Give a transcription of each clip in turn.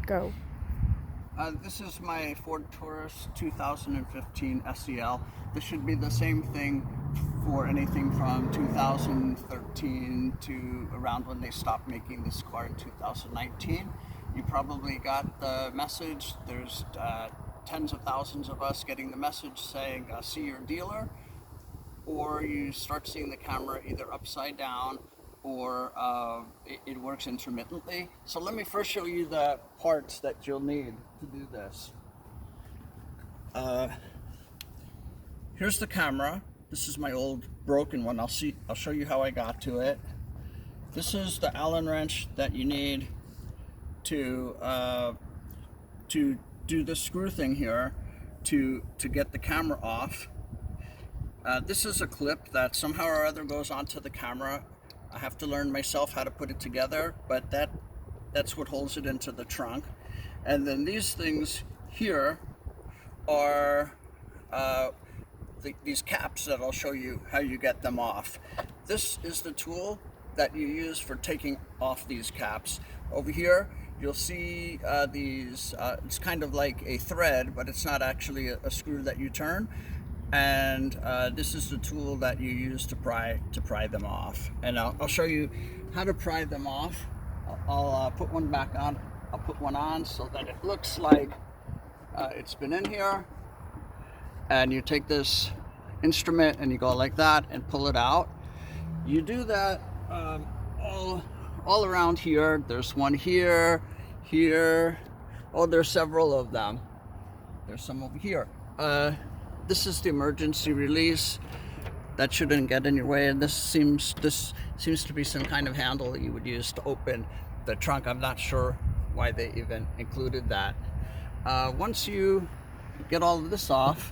Go. This is my Ford Taurus 2015 SEL. This should be the same thing for anything from 2013 to around when they stopped making this car in 2019. You probably got the message. There's tens of thousands of us getting the message saying, see your dealer, or you start seeing the camera either upside down or it works intermittently. So let me first show you the parts that you'll need to do this. Here's the camera. This is my old broken one. I'll show you how I got to it. This is the Allen wrench that you need to do the screw thing here to get the camera off. This is a clip that somehow or other goes onto the camera. I have to learn myself how to put it together, but that's what holds it into the trunk. And then these things here are these caps that I'll show you how you get them off. This is the tool that you use for taking off these caps. Over here you'll see these, it's kind of like a thread, but it's not actually a screw that you turn. And this is the tool that you use to pry them off. And I'll show you how to pry them off. I'll put one back on. I'll put one on so that it looks like it's been in here. And you take this instrument and you go like that and pull it out. You do that all around here. There's one here, here. Oh, there's several of them. There's some over here. This is the emergency release. That shouldn't get in your way, and this seems to be some kind of handle that you would use to open the trunk. I'm not sure why they even included that. Once you get all of this off,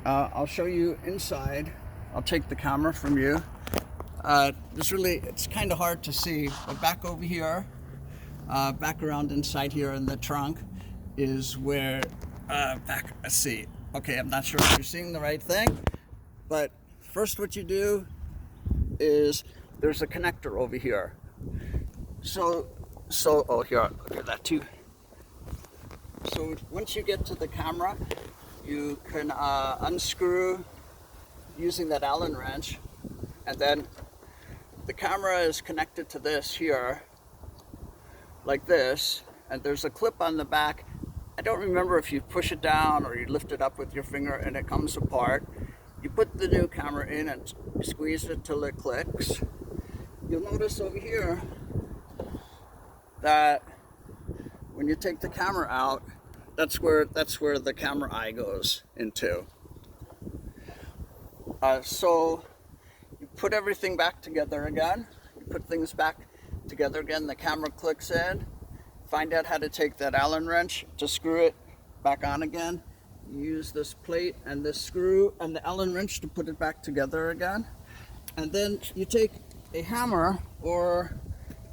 I'll show you inside. I'll take the camera from you. It's kind of hard to see, but back over here, back around inside here in the trunk is where, let's see. Okay, I'm not sure if you're seeing the right thing, but first what you do is there's a connector over here. Oh, here, look at that too. So once you get to the camera, you can unscrew using that Allen wrench, and then the camera is connected to this here, like this, and there's a clip on the back. I don't remember if you push it down or you lift it up with your finger and it comes apart. You put the new camera in and squeeze it till it clicks. You'll notice over here that when you take the camera out, that's where the camera eye goes into. So you put everything back together again. You put things back together again. The camera clicks in. Find out how to take that Allen wrench to screw it back on again. You use this plate and this screw and the Allen wrench to put it back together again. And then you take a hammer or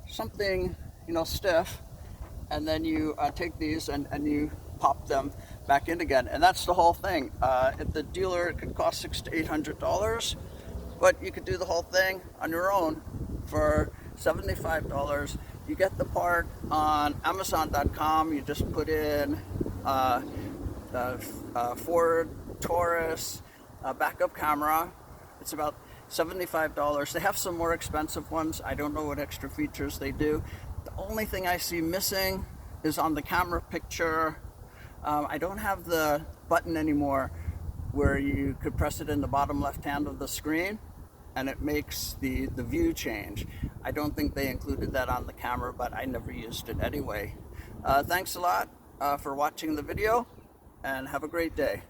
something, stiff, and then you take these and you pop them back in again. And that's the whole thing. At the dealer, it could cost $600 to $800, but you could do the whole thing on your own for $75. You get the part on Amazon.com. You just put in Ford Taurus backup camera. It's about $75. They have some more expensive ones. I don't know what extra features they do. The only thing I see missing is on the camera picture. I don't have the button anymore where you could press it in the bottom left hand of the screen and it makes the view change. I don't think they included that on the camera, but I never used it anyway. Thanks a lot for watching the video, and have a great day.